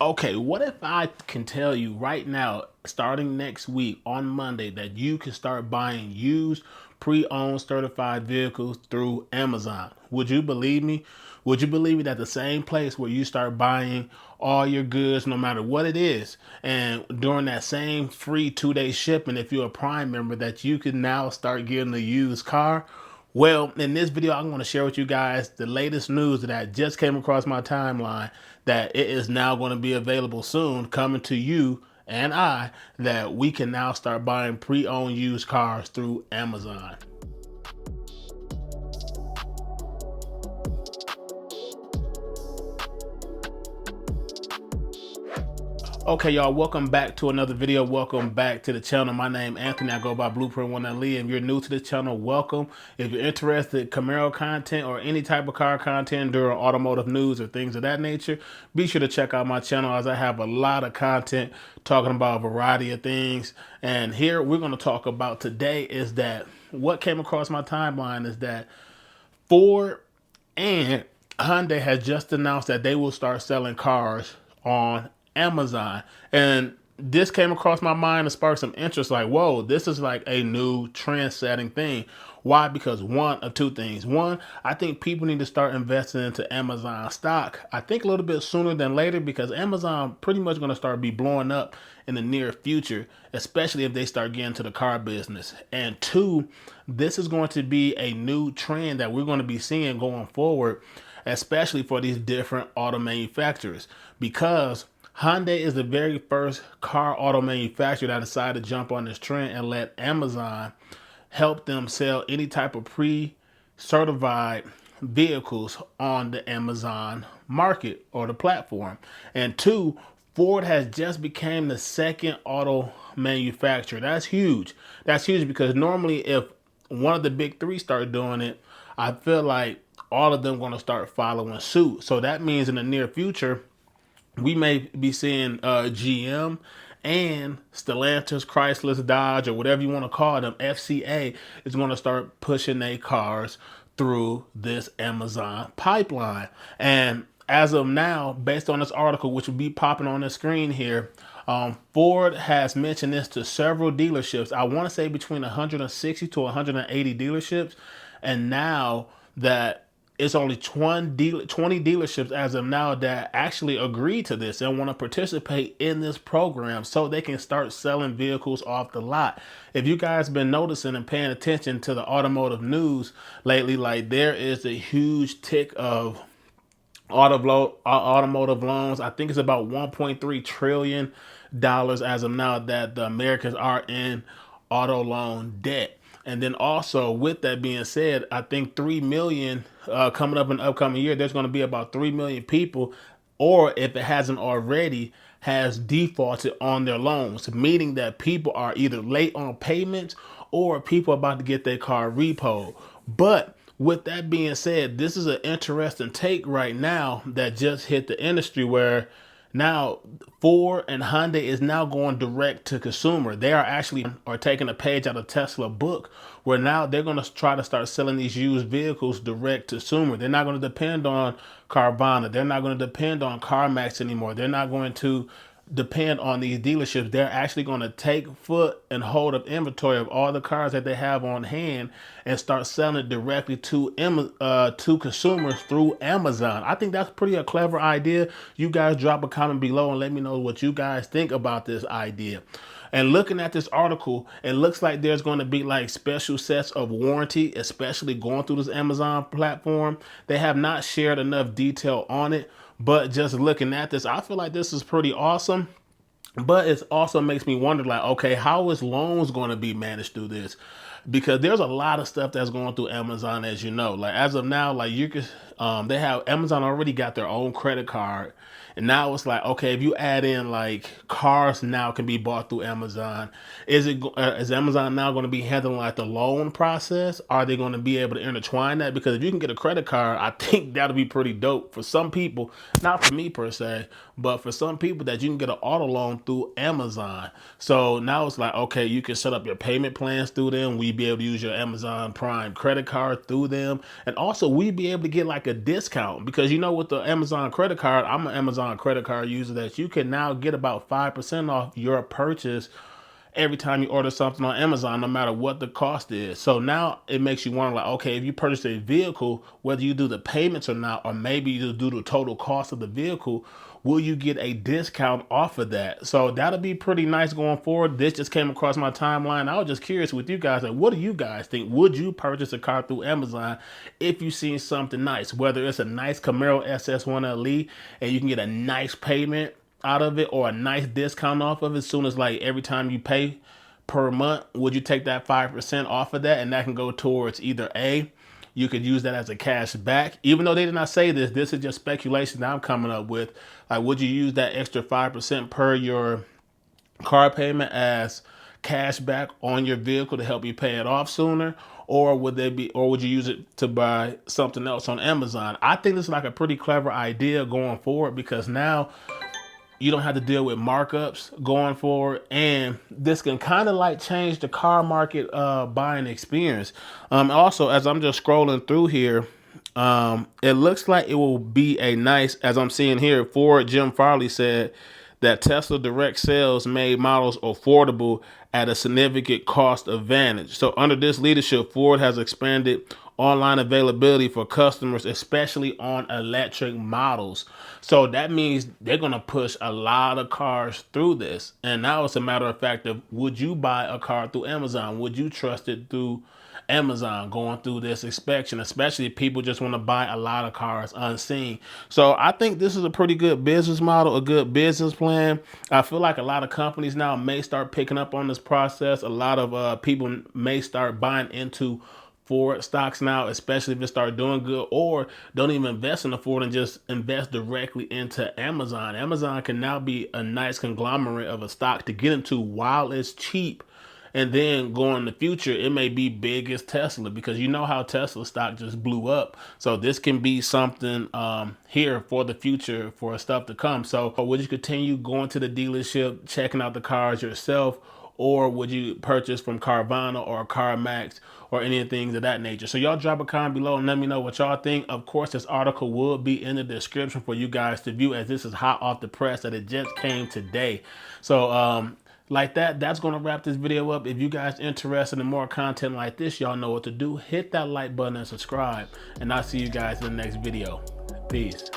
Okay, what if I can tell you right now, starting next week on Monday, that you can start buying used pre-owned certified vehicles through Amazon? Would you believe me? Would you believe me that the same place where you start buying all your goods, no matter what it is, and during that same free 2-day shipping, if you're a Prime member, that you can now start getting a used car? Well, in this video, I'm going to share with you guys the latest news that just came across my timeline, that it is now going to be available soon, coming to you and I, that we can now start buying pre-owned used cars through Amazon. Okay, y'all, welcome back to another video. Welcome back to the channel. My name is Anthony. I go by Blueprint One Lee. If you're new to the channel, welcome. If you're interested in Camaro content or any type of car content during automotive news or things of that nature, be sure to check out my channel, as I have a lot of content talking about a variety of things. And here we're going to talk about today is that what came across my timeline is that Ford and Hyundai has just announced that they will start selling cars on Amazon. And this came across my mind and sparked some interest, like, whoa, this is like a new trend setting thing. Why? Because one of two things. One, I think people need to start investing into Amazon stock. I think a little bit sooner than later, because Amazon pretty much going to start be blowing up in the near future, especially if they start getting to the car business. And two, this is going to be a new trend that we're going to be seeing going forward, especially for these different auto manufacturers, because Hyundai is the very first car auto manufacturer that decided to jump on this trend and let Amazon help them sell any type of pre-certified vehicles on the Amazon market or the platform. And two, Ford has just became the second auto manufacturer. That's huge. That's huge, because normally if one of the big three start doing it, I feel like all of them going to start following suit. So that means in the near future, we may be seeing GM and Stellantis, Chrysler, Dodge, or whatever you want to call them, FCA, is going to start pushing their cars through this Amazon pipeline. And as of now, based on this article, which will be popping on the screen here, Ford has mentioned this to several dealerships. I want to say between 160 to 180 dealerships. And now that it's only 20 dealerships as of now that actually agree to this and want to participate in this program, so they can start selling vehicles off the lot. If you guys been noticing and paying attention to the automotive news lately, like, there is a huge tick of automotive loans. I think it's about $1.3 trillion as of now that the Americans are in auto loan debt. And then also, with that being said, I think 3 million coming up in the upcoming year, there's going to be about 3 million people, or if it hasn't already, has defaulted on their loans, meaning that people are either late on payments or people are about to get their car repoed. But with that being said, this is an interesting take right now that just hit the industry, where now Ford and Hyundai is now going direct to consumer. They are actually taking a page out of Tesla book, where now they're going to try to start selling these used vehicles direct to consumer. They're not going to depend on Carvana. They're not going to depend on CarMax anymore. They're not going to depend on these dealerships. They're actually going to take foot and hold of inventory of all the cars that they have on hand and start selling it directly to consumers through Amazon. I think that's pretty a clever idea. You guys drop a comment below and let me know what you guys think about this idea. And looking at this article, it looks like there's going to be like special sets of warranty, especially going through this Amazon platform. They have not shared enough detail on it, but just looking at this, I feel like this is pretty awesome. But it also makes me wonder, like, okay, how is loans going to be managed through this? Because there's a lot of stuff that's going through Amazon, as you know. Like, as of now, like, you could, they have, Amazon already got their own credit card. And now it's like, okay, if you add in like cars now can be bought through Amazon, is Amazon now going to be handling like the loan process? Are they going to be able to intertwine that? Because if you can get a credit card, I think that'll be pretty dope for some people. Not for me per se, but for some people, that you can get an auto loan through Amazon. So now it's like, okay, you can set up your payment plans through them. you'd be able to use your Amazon Prime credit card through them. And also we'd be able to get like a discount, because you know, with the Amazon credit card, I'm an Amazon credit card user, that you can now get about 5% off your purchase every time you order something on Amazon, no matter what the cost is. So now it makes you wonder, like, okay, if you purchase a vehicle, whether you do the payments or not, or maybe you do the total cost of the vehicle, will you get a discount off of that? So that'll be pretty nice going forward. This just came across my timeline. I was just curious with you guys, like, what do you guys think? Would you purchase a car through Amazon if you seen something nice, whether it's a nice Camaro SS1 LE and you can get a nice payment out of it, or a nice discount off of it as soon as, like, every time you pay per month? Would you take that 5% off of that, and that can go towards either A, you could use that as a cash back, even though they did not say this, this is just speculation that I'm coming up with. Like, would you use that extra 5% per your car payment as cash back on your vehicle to help you pay it off sooner? Or would you use it to buy something else on Amazon? I think this is like a pretty clever idea going forward, because now you don't have to deal with markups going forward, and this can kind of like change the car market buying experience. Also, as I'm just scrolling through here, it looks like it will be a nice, as I'm seeing here, Ford Jim Farley said that Tesla direct sales made models affordable at a significant cost advantage. So under this leadership, Ford has expanded online availability for customers, especially on electric models. So that means they're going to push a lot of cars through this. And now it's a matter of fact of, would you buy a car through Amazon? Would you trust it through Amazon going through this inspection, especially if people just want to buy a lot of cars unseen? So I think this is a pretty good business model, a good business plan. I feel like a lot of companies now may start picking up on this process. A lot of people may start buying into Ford stocks now, especially if it start doing good, or don't even invest in the Ford and just invest directly into Amazon. Amazon can now be a nice conglomerate of a stock to get into while it's cheap. And then going in the future, it may be big as Tesla, because you know how Tesla stock just blew up. So this can be something here for the future, for stuff to come. So would you continue going to the dealership, checking out the cars yourself, or would you purchase from Carvana or CarMax or anything of that nature? So y'all drop a comment below and let me know what y'all think. Of course, this article will be in the description for you guys to view, as this is hot off the press that it just came today. So like that's going to wrap this video up. If you guys interested in more content like this, y'all know what to do. Hit that like button and subscribe, and I'll see you guys in the next video. Peace.